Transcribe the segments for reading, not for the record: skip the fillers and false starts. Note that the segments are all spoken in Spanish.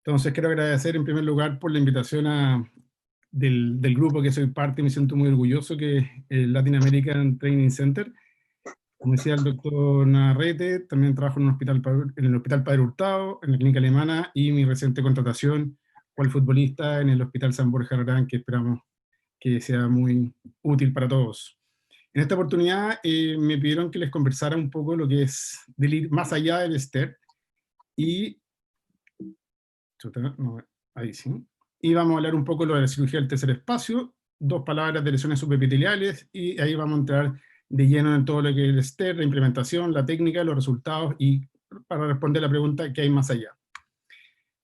Entonces quiero agradecer en primer lugar por la invitación del grupo que soy parte, me siento muy orgulloso, que es el Latin American Training Center. Como decía el doctor Navarrete, también trabajo en, en el Hospital Padre Hurtado, en la clínica alemana, y mi reciente contratación cual futbolista en el Hospital San Borja Ararán, que esperamos que sea muy útil para todos. En esta oportunidad me pidieron que les conversara un poco lo que es del ir más allá del STER, y no, ahí sí. Y vamos a hablar un poco de la cirugía del tercer espacio, dos palabras de lesiones subepiteliales, y ahí vamos a entrar de lleno en todo lo que es el STER, la implementación, la técnica, los resultados, y para responder la pregunta, ¿qué hay más allá?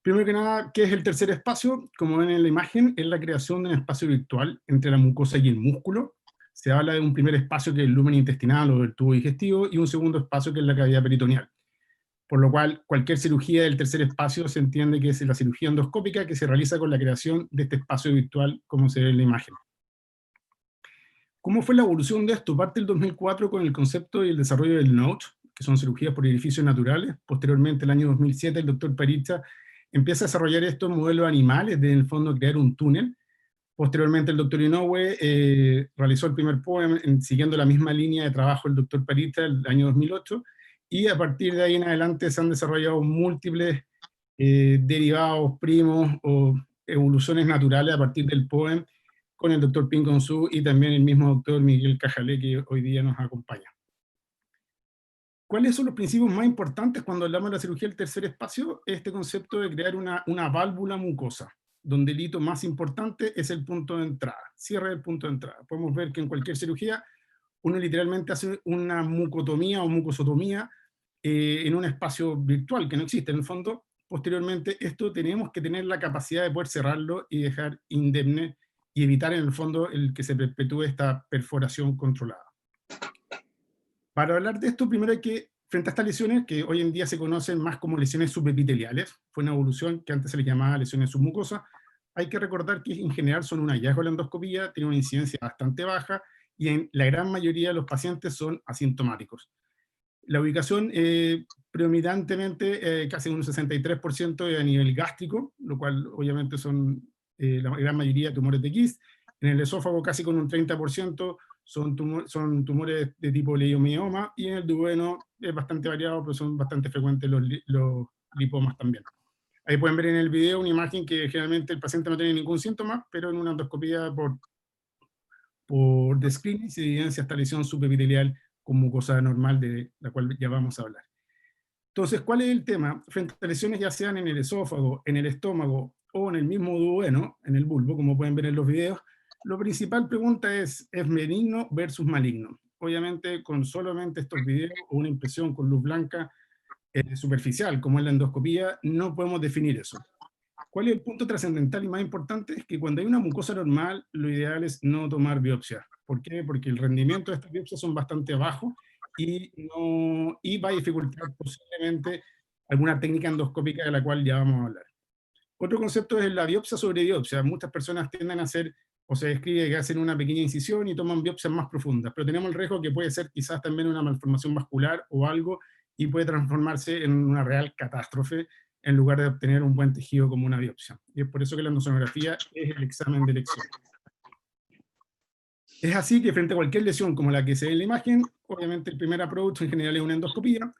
Primero que nada, ¿qué es el tercer espacio? Como ven en la imagen, es la creación de un espacio virtual entre la mucosa y el músculo. Se habla de un primer espacio que es el lumen intestinal o el tubo digestivo, y un segundo espacio que es la cavidad peritoneal. Por lo cual, cualquier cirugía del tercer espacio se entiende que es la cirugía endoscópica que se realiza con la creación de este espacio virtual, como se ve en la imagen. ¿Cómo fue la evolución de esto? Parte del 2004 con el concepto y el desarrollo del NOTCH, que son cirugías por orificios naturales. Posteriormente, el año 2007, el doctor Paritza empieza a desarrollar estos modelos animales, de en el fondo crear un túnel. Posteriormente, el doctor Inoue realizó el primer POEM siguiendo la misma línea de trabajo del doctor Paritza el año 2008, y a partir de ahí en adelante se han desarrollado múltiples derivados primos o evoluciones naturales a partir del POEM con el doctor Ping Su y también el mismo doctor Miguel Cajalé, que hoy día nos acompaña. ¿Cuáles son los principios más importantes cuando hablamos de la cirugía del tercer espacio? Este concepto de crear una válvula mucosa, donde el hito más importante es el punto de entrada, cierre del punto de entrada. Podemos ver que en cualquier cirugía uno literalmente hace una mucotomía o mucosotomía en un espacio virtual que no existe. En el fondo, posteriormente, esto tenemos que tener la capacidad de poder cerrarlo y dejar indemne y evitar en el fondo el que se perpetúe esta perforación controlada. Para hablar de esto, primero hay que, frente a estas lesiones, que hoy en día se conocen más como lesiones subepiteliales, fue una evolución que antes se les llamaba lesiones submucosas, hay que recordar que en general son un hallazgo de la endoscopía, tienen una incidencia bastante baja, y en la gran mayoría de los pacientes son asintomáticos. La ubicación predominantemente, casi un 63% a nivel gástrico, lo cual obviamente son la gran mayoría tumores de Kiss. En el esófago casi con un 30% son tumores de tipo leiomioma, y en el duodeno es bastante variado, pero son bastante frecuentes los lipomas también. Ahí pueden ver en el video una imagen que generalmente el paciente no tiene ningún síntoma, pero en una endoscopía por screening se evidencia esta lesión subepitelial con mucosa normal, de la cual ya vamos a hablar. Entonces, ¿cuál es el tema? Frente a lesiones ya sean en el esófago, en el estómago o en el mismo duodeno, en el bulbo, como pueden ver en los videos, la principal pregunta ¿es benigno versus maligno? Obviamente, con solamente estos videos o una impresión con luz blanca superficial, como es la endoscopía, no podemos definir eso. ¿Cuál es el punto trascendental y más importante? Es que cuando hay una mucosa normal, lo ideal es no tomar biopsia. ¿Por qué? Porque el rendimiento de estas biopsias son bastante bajos, y va a dificultar posiblemente alguna técnica endoscópica de la cual ya vamos a hablar. Otro concepto es la biopsia sobre biopsia. Muchas personas tienden a hacer, o se describe que hacen una pequeña incisión y toman biopsias más profundas, pero tenemos el riesgo que puede ser quizás también una malformación vascular o algo, y puede transformarse en una real catástrofe en lugar de obtener un buen tejido como una biopsia. Y es por eso que la endosonografía es el examen de elección. Es así que frente a cualquier lesión como la que se ve en la imagen, obviamente el primer approach en general es una endoscopía.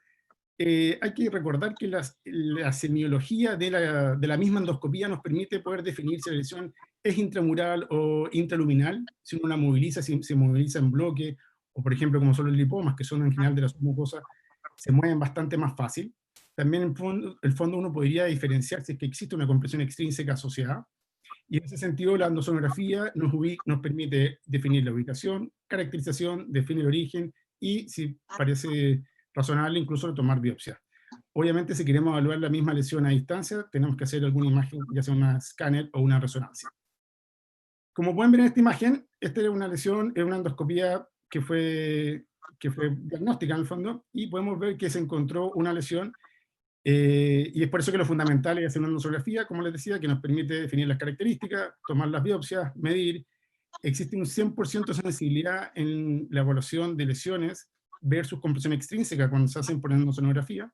Hay que recordar que la semiología de la misma endoscopía nos permite poder definir si la lesión es intramural o intraluminal, si uno la moviliza, si se moviliza en bloque, o por ejemplo como son los lipomas, que son en general de la submucosa, se mueven bastante más fácil. También en el fondo uno podría diferenciar si es que existe una compresión extrínseca asociada, y en ese sentido la endosonografía nos permite definir la ubicación, caracterización, definir el origen, y si parece razonable incluso tomar biopsia. Obviamente si queremos evaluar la misma lesión a distancia, tenemos que hacer alguna imagen, ya sea una escáner o una resonancia. Como pueden ver en esta imagen, esta es una lesión, es una endoscopía que fue diagnóstica en el fondo, y podemos ver que se encontró una lesión. Y es por eso que lo fundamental es hacer una endoscopía, como les decía, que nos permite definir las características, tomar las biopsias, medir. Existe un 100% de sensibilidad en la evaluación de lesiones versus compresión extrínseca cuando se hacen por endosonografía.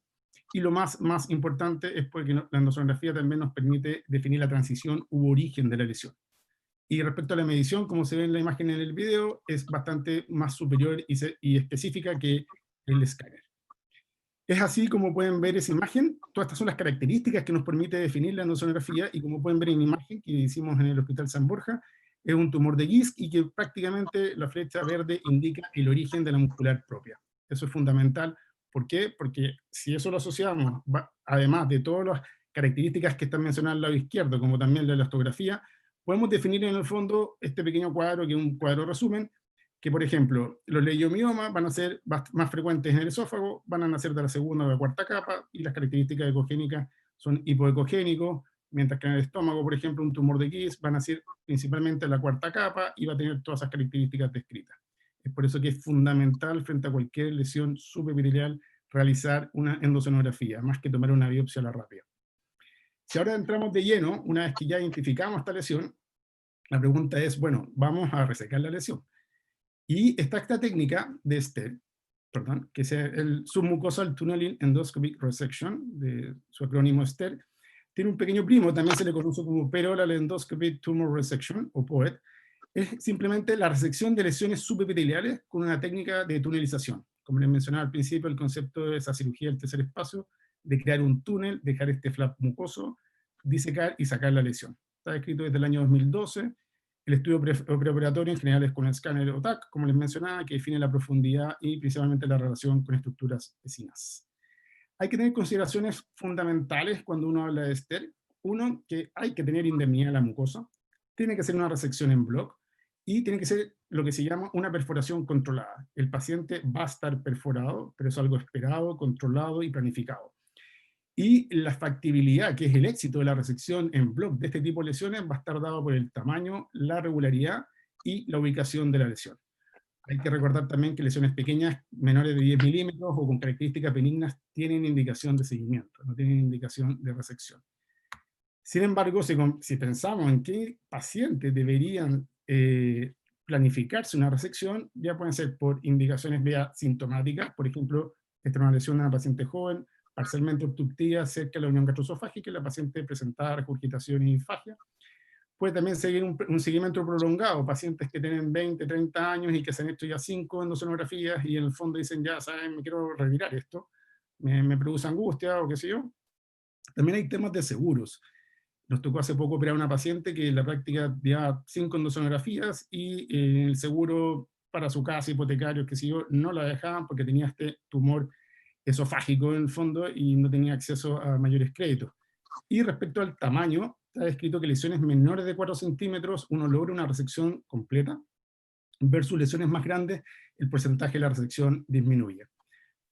Y lo más importante es porque la endosonografía también nos permite definir la transición u origen de la lesión. Y respecto a la medición, como se ve en la imagen en el video, es bastante más superior y específica que el escáner. Es así como pueden ver esa imagen. Todas estas son las características que nos permite definir la endosonografía, y como pueden ver en la imagen que hicimos en el Hospital San Borja, es un tumor de Gist y que prácticamente la flecha verde indica el origen de la muscular propia. Eso es fundamental. ¿Por qué? Porque si eso lo asociamos, además de todas las características que están mencionadas al lado izquierdo, como también la elastografía, podemos definir en el fondo este pequeño cuadro, que es un cuadro resumen, que por ejemplo, los leiomiomas van a ser más frecuentes en el esófago, van a nacer de la segunda o la cuarta capa, y las características ecogénicas son hipoecogénicos, mientras que en el estómago, por ejemplo, un tumor de Gist va a nacer principalmente en la cuarta capa y va a tener todas esas características descritas. Es por eso que es fundamental frente a cualquier lesión subepitelial realizar una endosonografía, más que tomar una biopsia a la rápida. Si ahora entramos de lleno, una vez que ya identificamos esta lesión, la pregunta es, bueno, vamos a resecar la lesión. Y está esta técnica de STER, perdón, que es el Submucosal Tunneling Endoscopic Resection, de su acrónimo STER. Tiene un pequeño primo, también se le conoce como Peroral Endoscopic Tumor Resection, o POET. Es simplemente la resección de lesiones subepiteliales con una técnica de tunelización. Como les mencionaba al principio, el concepto de esa cirugía del tercer espacio, de crear un túnel, dejar este flap mucoso, disecar y sacar la lesión. Está escrito desde el año 2012. El estudio preoperatorio en general es con el escáner OTAC, como les mencionaba, que define la profundidad y principalmente la relación con estructuras vecinas. Hay que tener consideraciones fundamentales cuando uno habla de STER. Uno, que hay que tener indemnidad de la mucosa, tiene que ser una resección en bloc, y tiene que ser lo que se llama una perforación controlada. El paciente va a estar perforado, pero es algo esperado, controlado y planificado. Y la factibilidad, que es el éxito de la resección en bloc de este tipo de lesiones, va a estar dado por el tamaño, la regularidad y la ubicación de la lesión. Hay que recordar también que lesiones pequeñas, menores de 10 milímetros o con características benignas, tienen indicación de seguimiento, no tienen indicación de resección. Sin embargo, si pensamos en qué pacientes deberían planificarse una resección, ya pueden ser por indicaciones vía sintomáticas, por ejemplo, esta es una lesión de una paciente joven, parcialmente obstructiva cerca de la unión gastroesofágica, y la paciente presentaba regurgitación y disfagia. Puede también seguir un seguimiento prolongado, pacientes que tienen 20, 30 años y que se han hecho ya 5 endosonografías y en el fondo dicen, ya saben, me quiero retirar esto, me produce angustia o qué sé yo. También hay temas de seguros. Nos tocó hace poco operar a una paciente que en la práctica llevaba 5 endosonografías y el seguro para su casa, hipotecario, que sé yo, no la dejaban porque tenía este tumor esofágico en el fondo y no tenía acceso a mayores créditos. Y respecto al tamaño, está descrito que lesiones menores de 4 centímetros uno logra una resección completa, versus lesiones más grandes, el porcentaje de la resección disminuye.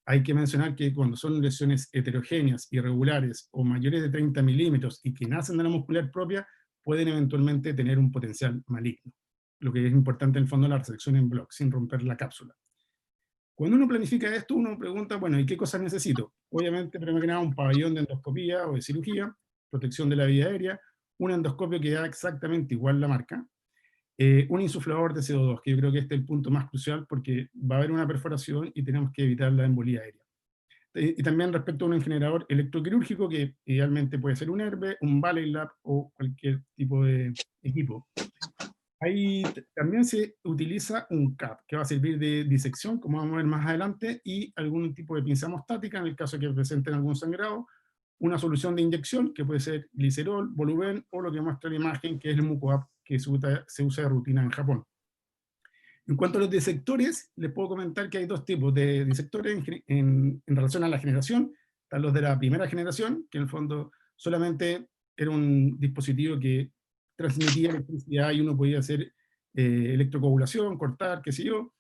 Hay que mencionar que cuando son lesiones heterogéneas, irregulares o mayores de 30 milímetros y que nacen de la muscular propia, pueden eventualmente tener un potencial maligno. Lo que es importante en el fondo es la resección en bloc, sin romper la cápsula. Cuando uno planifica esto, uno pregunta, bueno, ¿y qué cosas necesito? Obviamente, primero que nada, un pabellón de endoscopía o de cirugía, protección de la vía aérea, un endoscopio que da exactamente igual la marca, un insuflador de CO2, que yo creo que este es el punto más crucial porque va a haber una perforación y tenemos que evitar la embolía aérea. Y también respecto a un generador electroquirúrgico, que idealmente puede ser un Herbe, un Valleylab o cualquier tipo de equipo. Ahí también se utiliza un CAP, que va a servir de disección, como vamos a ver más adelante, y algún tipo de pinza hemostática, en el caso que presenten algún sangrado, una solución de inyección, que puede ser glicerol, voluben, o lo que muestra la imagen, que es el Mucoap, que se usa de rutina en Japón. En cuanto a los disectores, les puedo comentar que hay dos tipos de disectores en relación a la generación. Están los de la primera generación, que en el fondo solamente era un dispositivo que transmitía electricidad y uno podía hacer electrocoagulación, cortar, qué sé yo.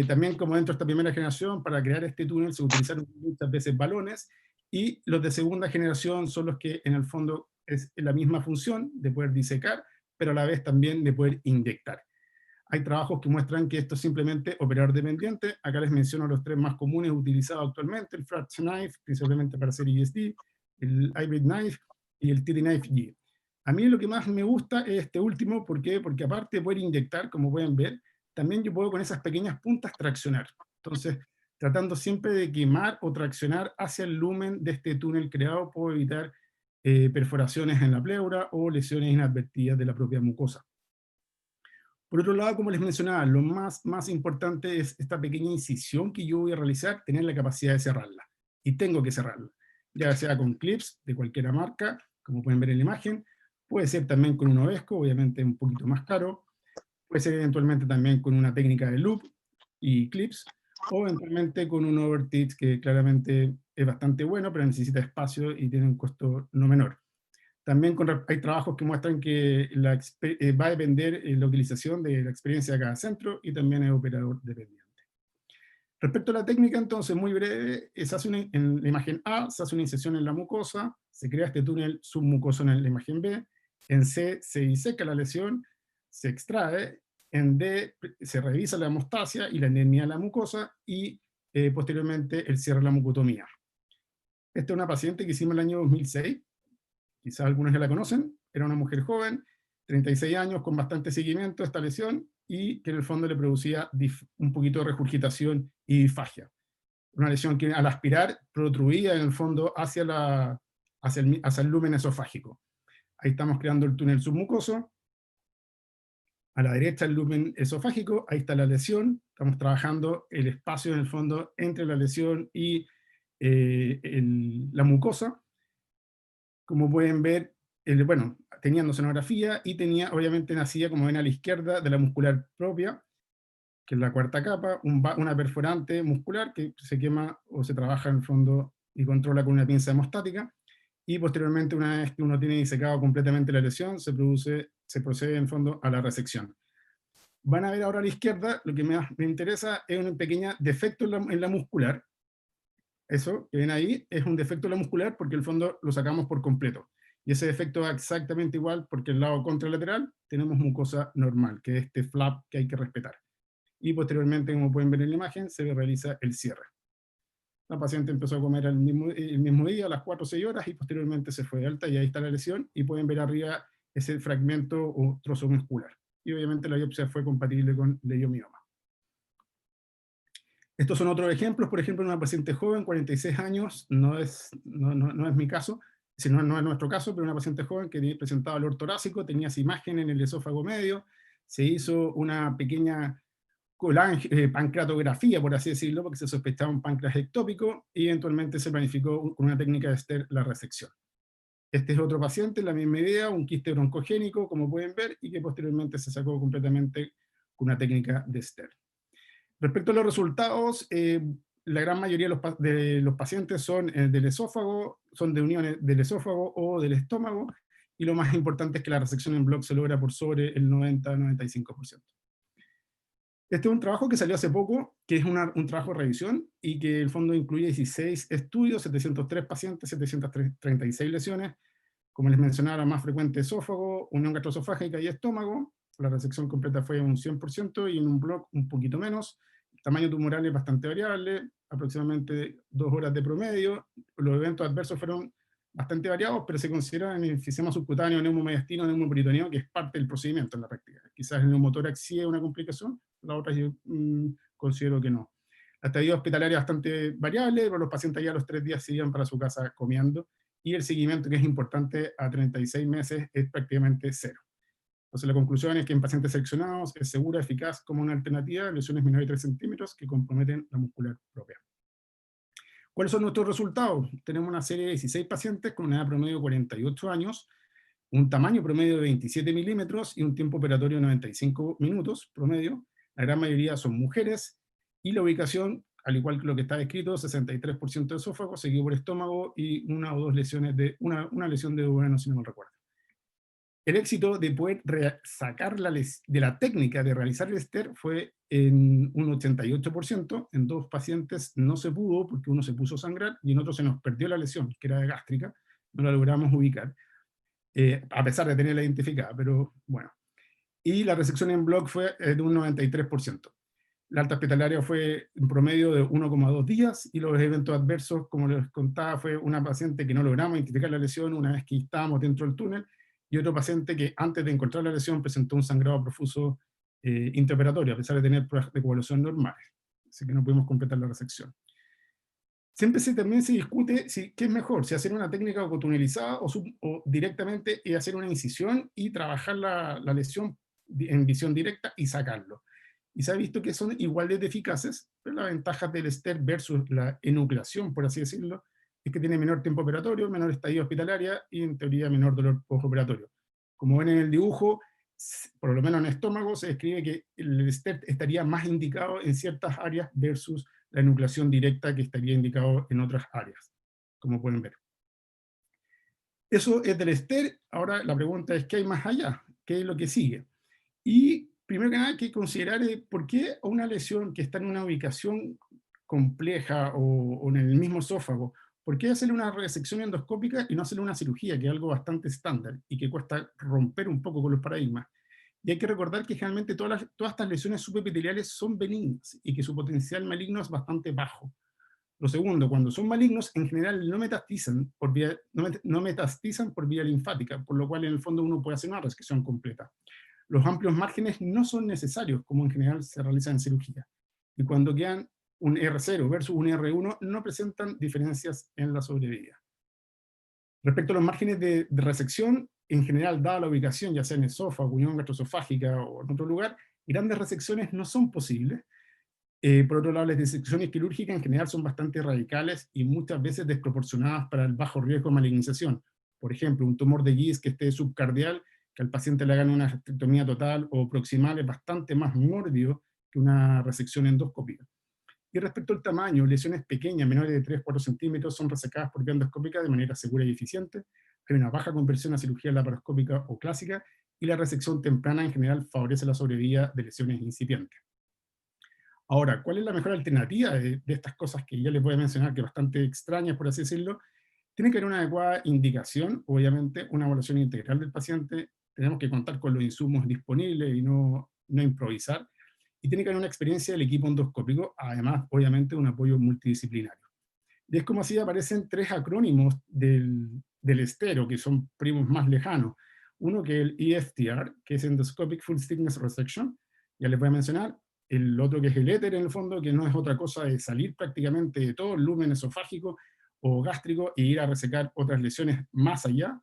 También, como dentro de esta primera generación, para crear este túnel se utilizaron muchas veces balones, y los de segunda generación son los que en el fondo es la misma función de poder disecar, pero a la vez también de poder inyectar. Hay trabajos que muestran que esto es simplemente operador dependiente. Acá les menciono los tres más comunes utilizados actualmente: el Frat Knife, principalmente para hacer ISD, el Hybrid Knife y el TD Knife G. A mí lo que más me gusta es este último. ¿Por qué? Porque aparte de poder inyectar, como pueden ver, también yo puedo con esas pequeñas puntas traccionar. Entonces, tratando siempre de quemar o traccionar hacia el lumen de este túnel creado, por evitar perforaciones en la pleura o lesiones inadvertidas de la propia mucosa. Por otro lado, como les mencionaba, lo más importante es esta pequeña incisión que yo voy a realizar, tener la capacidad de cerrarla. Y tengo que cerrarla, ya sea con clips de cualquier marca, como pueden ver en la imagen, puede ser también con un Ovesco, obviamente un poquito más caro, puede ser eventualmente también con una técnica de loop y clips, o eventualmente con un overstitch que claramente es bastante bueno, pero necesita espacio y tiene un costo no menor. También hay trabajos que muestran que va a depender la utilización de la experiencia de cada centro y también es operador dependiente. Respecto a la técnica, entonces, muy breve, en la imagen A se hace una incisión en la mucosa, se crea este túnel submucoso en la imagen B, en C se diseca la lesión, se extrae, en D se revisa la hemostasia y la anemia de la mucosa, y posteriormente el cierre de la mucotomía. Esta es una paciente que hicimos el año 2006, quizás algunos ya la conocen, era una mujer joven, 36 años, con bastante seguimiento a esta lesión, y que en el fondo le producía un poquito de regurgitación y disfagia. Una lesión que al aspirar protruía en el fondo hacia el lumen esofágico. Ahí estamos creando el túnel submucoso, a la derecha el lumen esofágico, ahí está la lesión, estamos trabajando el espacio en el fondo entre la lesión y la mucosa. Como pueden ver, bueno, tenía sonografía y tenía, obviamente nacía, como ven a la izquierda, de la muscular propia, que es la cuarta capa, una perforante muscular que se quema o se trabaja en el fondo y controla con una pinza hemostática, y posteriormente, una vez que uno tiene disecado completamente la lesión, se procede en fondo a la resección. Van a ver ahora a la izquierda, lo que me interesa es un pequeño defecto en la muscular. Eso que ven ahí es un defecto en la muscular porque el fondo lo sacamos por completo. Y ese defecto va exactamente igual porque el lado contralateral tenemos mucosa normal, que es este flap que hay que respetar. Y posteriormente, como pueden ver en la imagen, se realiza el cierre. La paciente empezó a comer el mismo día, a las 4 o 6 horas, y posteriormente se fue de alta, y ahí está la lesión, y pueden ver arriba ese fragmento o trozo muscular. Y obviamente la biopsia fue compatible con leiomioma. Estos son otros ejemplos, por ejemplo, en una paciente joven, 46 años, no es mi caso, sino no es nuestro caso, pero una paciente joven que presentaba dolor torácico, tenía esa imagen en el esófago medio, se hizo una pequeña pancreatografía, por así decirlo, porque se sospechaba un páncreas ectópico, y eventualmente se planificó con una técnica de Ster la resección. Este es otro paciente, la misma idea, un quiste broncogénico, como pueden ver, y que posteriormente se sacó completamente con una técnica de Ster. Respecto a los resultados, la gran mayoría de los pacientes son del esófago, son de uniones del esófago o del estómago, y lo más importante es que la resección en bloque se logra por sobre el 90-95%. Este es un trabajo que salió hace poco, que es un trabajo de revisión, y que el fondo incluye 16 estudios, 703 pacientes, 736 lesiones. Como les mencionaba, la más frecuente esófago, unión gastroesofágica y estómago. La resección completa fue un 100% y en un bloque un poquito menos. El tamaño tumoral es bastante variable, aproximadamente 2 horas de promedio. Los eventos adversos fueron bastante variados, pero se consideran en enfisema subcutáneo, neumomediastino, neumoperitoneo, que es parte del procedimiento en la práctica. Quizás el neumotórax sí es una complicación, la otra yo considero que no. La estadía hospitalaria es bastante variable, pero los pacientes ya a los 3 días se iban para su casa comiendo, y el seguimiento, que es importante, a 36 meses es prácticamente cero. Entonces la conclusión es que en pacientes seleccionados es segura, eficaz como una alternativa a lesiones menores de 3 centímetros que comprometen la muscular propia. ¿Cuáles son nuestros resultados? Tenemos una serie de 16 pacientes con una edad promedio de 48 años, un tamaño promedio de 27 milímetros y un tiempo operatorio de 95 minutos promedio. La gran mayoría son mujeres, y la ubicación, al igual que lo que está descrito, 63% de esófago, seguido por estómago y una o dos lesiones una lesión de duodeno, si no me recuerdo. El éxito de poder sacar de la técnica de realizar el Ster fue en un 88%, en 2 pacientes no se pudo porque uno se puso a sangrar y en otro se nos perdió la lesión, que era gástrica, no la logramos ubicar, a pesar de tenerla identificada, pero bueno. Y la resección en bloque fue de un 93%. La alta hospitalaria fue en promedio de 1,2 días, y los eventos adversos, como les contaba, fue una paciente que no logramos identificar la lesión una vez que estábamos dentro del túnel, y otro paciente que antes de encontrar la lesión presentó un sangrado profuso intraoperatorio, a pesar de tener pruebas de coagulación normales. así que no pudimos completar la resección. También se discute qué es mejor, si hacer una técnica cotunelizada o directamente hacer una incisión y trabajar la lesión en visión directa y sacarlo. Y se ha visto que son igual de eficaces, pero las ventajas del STER versus la enucleación, por así decirlo, es que tiene menor tiempo operatorio, menor estadía hospitalaria y en teoría menor dolor postoperatorio. Como ven en el dibujo, por lo menos en estómago, se describe que el STER estaría más indicado en ciertas áreas versus la enucleación directa que estaría indicado en otras áreas, como pueden ver. Eso es del STER. Ahora la pregunta es, ¿qué hay más allá? ¿Qué es lo que sigue? Y primero que nada hay que considerar por qué una lesión que está en una ubicación compleja o en el mismo esófago, ¿por qué hacerle una resección endoscópica y no hacerle una cirugía, que es algo bastante estándar y que cuesta romper un poco con los paradigmas? Y hay que recordar que generalmente todas estas lesiones subepiteliales son benignas y que su potencial maligno es bastante bajo. Lo segundo, cuando son malignos, en general no metastizan por vía linfática, por lo cual en el fondo uno puede hacer una resección completa. Los amplios márgenes no son necesarios, como en general se realiza en cirugía. Y cuando quedan un R0 versus un R1, no presentan diferencias en la sobrevida. Respecto a los márgenes de resección, en general, dada la ubicación, ya sea en esófago, unión gastroesofágica o en otro lugar, grandes resecciones no son posibles. Por otro lado, las disecciones quirúrgicas en general son bastante radicales y muchas veces desproporcionadas para el bajo riesgo de malignización. Por ejemplo, un tumor de Gis que esté subcardial, que al paciente le hagan una astectomía total o proximal, es bastante más mórbido que una resección endoscópica. Y respecto al tamaño, lesiones pequeñas, menores de 3-4 centímetros, son resecadas por vía endoscópica de manera segura y eficiente. Hay una baja conversión a cirugía laparoscópica o clásica, y la resección temprana en general favorece la sobrevida de lesiones incipientes. Ahora, ¿cuál es la mejor alternativa de estas cosas que ya les voy a mencionar, que bastante extrañas, por así decirlo? Tiene que haber una adecuada indicación, obviamente, una evaluación integral del paciente, tenemos que contar con los insumos disponibles y no improvisar, y tiene que haber una experiencia del equipo endoscópico, además, obviamente, un apoyo multidisciplinario. Y es como así aparecen tres acrónimos del estero, que son primos más lejanos. Uno que es el EFTR, que es Endoscopic Full Thickness Resection, ya les voy a mencionar. El otro que es el éter, en el fondo, que no es otra cosa de salir prácticamente de todo el lumen esofágico o gástrico e ir a resecar otras lesiones más allá,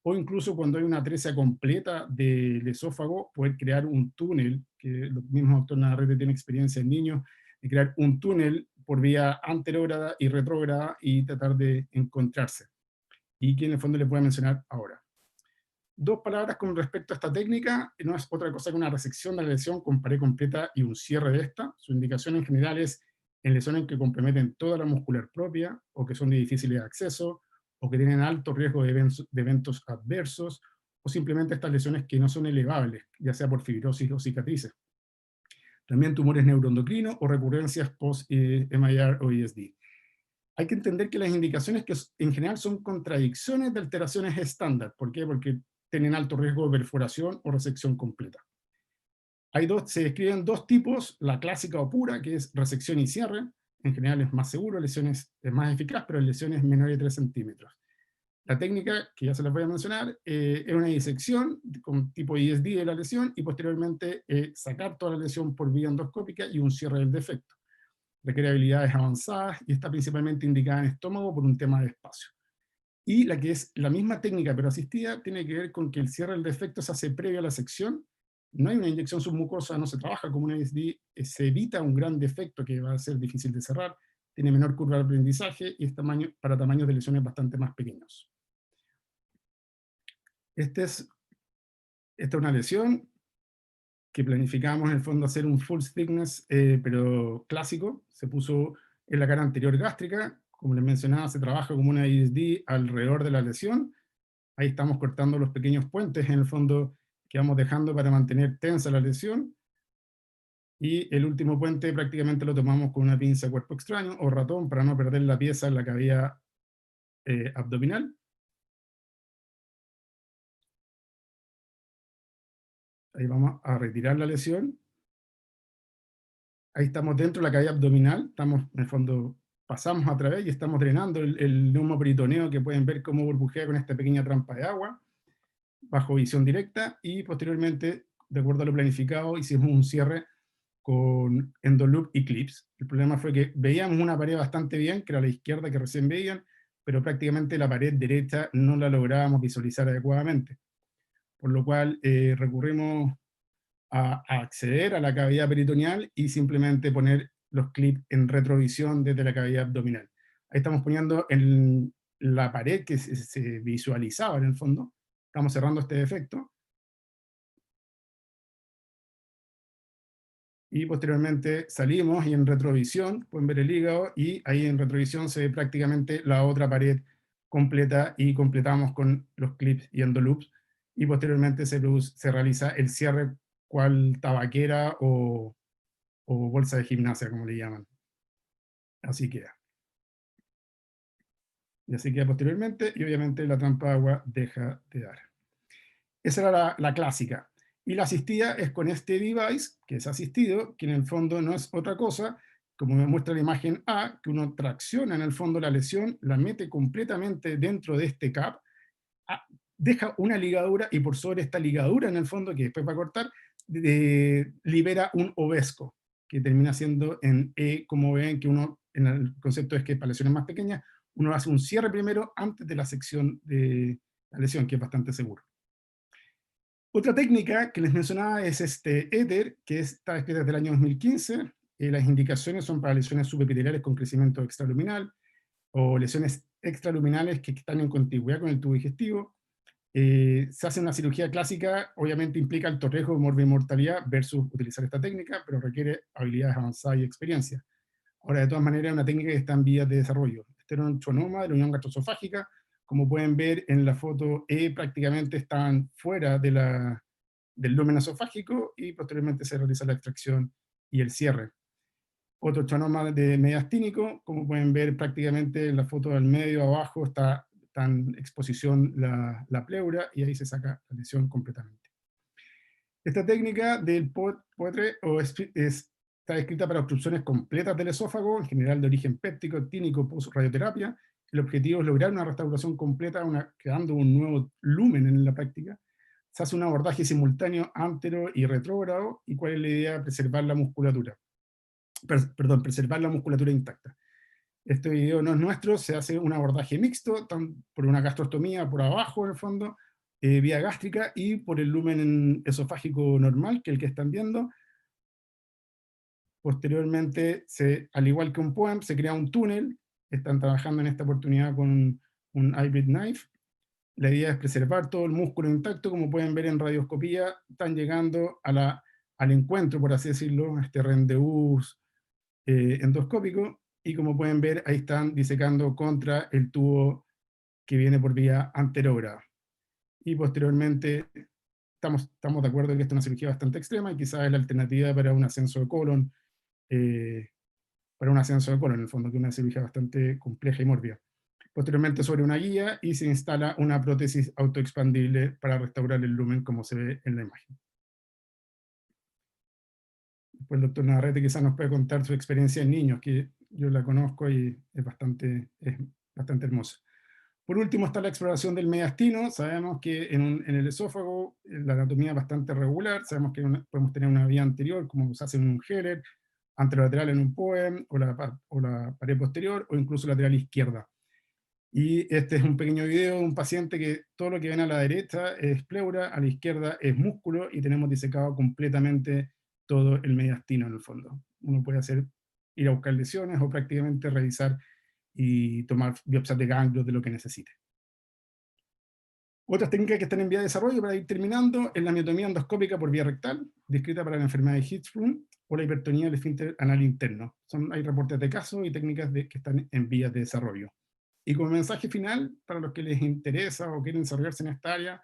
o incluso cuando hay una atresia completa del esófago, poder crear un túnel, que los mismos doctor Navarrete tiene experiencia en niños, de crear un túnel por vía anterógrada y retrógrada y tratar de encontrarse. Y que en el fondo les voy a mencionar ahora. Dos palabras con respecto a esta técnica, no es otra cosa que una resección de la lesión con pared completa y un cierre de esta. Su indicación en general es en lesiones que comprometen toda la muscular propia, o que son de difícil acceso, o que tienen alto riesgo de eventos adversos, o simplemente estas lesiones que no son elevables, ya sea por fibrosis o cicatrices. También tumores neuroendocrinos o recurrencias post-MIR o ISD. Hay que entender que las indicaciones que en general son contradicciones de alteraciones estándar. ¿Por qué? Porque tienen alto riesgo de perforación o resección completa. Se describen dos tipos, la clásica o pura, que es resección y cierre. En general es más seguro, lesiones es más eficaz, pero en lesiones menores de 3 centímetros. La técnica, que ya se las voy a mencionar, es una disección con tipo ISD de la lesión y posteriormente sacar toda la lesión por vía endoscópica y un cierre del defecto. Requiere habilidades avanzadas y está principalmente indicada en estómago por un tema de espacio. Y la que es la misma técnica pero asistida tiene que ver con que el cierre del defecto se hace previo a la sección. No hay una inyección submucosa, no se trabaja como una ISD, se evita un gran defecto que va a ser difícil de cerrar, tiene menor curva de aprendizaje y es para tamaños de lesiones bastante más pequeños. Esta es una lesión que planificamos en el fondo hacer un full thickness, pero clásico. Se puso en la cara anterior gástrica, como les mencionaba, se trabaja como una ISD alrededor de la lesión. Ahí estamos cortando los pequeños puentes en el fondo que vamos dejando para mantener tensa la lesión. Y el último puente prácticamente lo tomamos con una pinza cuerpo extraño o ratón para no perder la pieza en la cavidad abdominal. Ahí vamos a retirar la lesión. Ahí estamos dentro de la cavidad abdominal, estamos en el fondo, pasamos a través y estamos drenando el neumoperitoneo, que pueden ver cómo burbujea con esta pequeña trampa de agua, bajo visión directa, y posteriormente, de acuerdo a lo planificado, hicimos un cierre con Endoloop y Clips. El problema fue que veíamos una pared bastante bien, que era la izquierda que recién veían, pero prácticamente la pared derecha no la lográbamos visualizar adecuadamente. Por lo cual recurrimos a acceder a la cavidad peritoneal y simplemente poner los clips en retrovisión desde la cavidad abdominal. Ahí estamos poniendo en la pared que se visualizaba en el fondo. Estamos cerrando este defecto. Y posteriormente salimos y en retrovisión pueden ver el hígado y ahí en retrovisión se ve prácticamente la otra pared completa y completamos con los clips y endoloops y posteriormente se realiza el cierre cual tabaquera o bolsa de gimnasia como le llaman. Así queda. Y así queda posteriormente y obviamente la trampa de agua deja de dar. Esa era la clásica. Y la asistida es con este device, que es asistido, que en el fondo no es otra cosa, como me muestra la imagen A, que uno tracciona en el fondo la lesión, la mete completamente dentro de este cap, deja una ligadura y por sobre esta ligadura en el fondo, que después va a cortar, libera un ovesco, que termina siendo en E, como ven, que uno, en el concepto es que para lesiones más pequeñas, uno hace un cierre primero antes de la sección de la lesión, que es bastante seguro. Otra técnica que les mencionaba es este éter, que está escrita desde el año 2015. Las indicaciones son para lesiones subepiteliales con crecimiento extraluminal o lesiones extraluminales que están en contigüidad con el tubo digestivo. Se hace una cirugía clásica, obviamente implica alto riesgo de morbimortalidad versus utilizar esta técnica, pero requiere habilidades avanzadas y experiencia. Ahora, de todas maneras, es una técnica que está en vías de desarrollo. Este era un schwannoma de la unión gastroesofágica. Como pueden ver en la foto E, prácticamente están fuera del lumen esofágico y posteriormente se realiza la extracción y el cierre. Otro schwannoma de mediastínico, como pueden ver prácticamente en la foto del medio abajo está en exposición la pleura y ahí se saca la lesión completamente. Esta técnica del POETRE está escrita para obstrucciones completas del esófago, en general de origen péptico, actínico, post-radioterapia. El objetivo es lograr una restauración completa, creando un nuevo lumen en la práctica. Se hace un abordaje simultáneo antero y retrógrado, y cuál es la idea, preservar la musculatura. Preservar la musculatura intacta. Este video no es nuestro, se hace un abordaje mixto, por una gastrostomía por abajo en el fondo, vía gástrica y por el lumen esofágico normal, que es el que están viendo. Posteriormente, al igual que un POEM, se crea un túnel. Están trabajando en esta oportunidad con un hybrid knife. La idea es preservar todo el músculo intacto, como pueden ver en radioscopía, están llegando al encuentro, por así decirlo, este rendezvous endoscópico, y como pueden ver, ahí están disecando contra el tubo que viene por vía anterógrada. Y posteriormente, estamos de acuerdo en que esta es una cirugía bastante extrema y quizás es la alternativa para un ascenso de colon, en el fondo, que es una cirugía bastante compleja y mórbida. Posteriormente sobre una guía y se instala una prótesis autoexpandible para restaurar el lumen como se ve en la imagen. Después el doctor Navarrete quizás nos puede contar su experiencia en niños, que yo la conozco y es bastante hermosa. Por último está la exploración del mediastino. Sabemos que en el esófago la anatomía es bastante regular, sabemos que podemos tener una vía anterior, como se hace en un Heller, anterolateral en un POEM, o la pared posterior, o incluso lateral izquierda. Y este es un pequeño video de un paciente que todo lo que ven a la derecha es pleura, a la izquierda es músculo, y tenemos disecado completamente todo el mediastino en el fondo. Uno puede ir a buscar lesiones o prácticamente revisar y tomar biopsias de ganglios de lo que necesite. Otras técnicas que están en vía de desarrollo, para ir terminando, es la miotomía endoscópica por vía rectal, descrita para la enfermedad de Hirschsprung, o la hipertonía del esfínter anal interno. Hay reportes de casos y técnicas que están en vías de desarrollo. Y como mensaje final, para los que les interesa o quieren desarrollarse en esta área,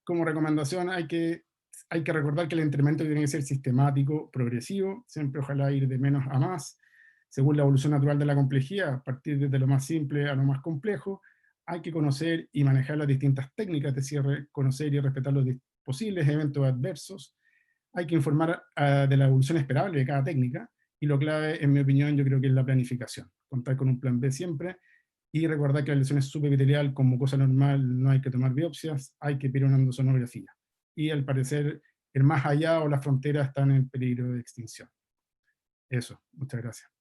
como recomendación hay que recordar que el entrenamiento tiene que ser sistemático, progresivo, siempre ojalá ir de menos a más, según la evolución natural de la complejidad, a partir desde lo más simple a lo más complejo. Hay que conocer y manejar las distintas técnicas de cierre, conocer y respetar los posibles eventos adversos. Hay que informar de la evolución esperable de cada técnica, y lo clave, en mi opinión, yo creo que es la planificación. Contar con un plan B siempre, y recordar que la lesión es subepitelial, como cosa normal, no hay que tomar biopsias, hay que pedir una endosonografía. Y al parecer, el más allá o la frontera están en peligro de extinción. Eso, muchas gracias.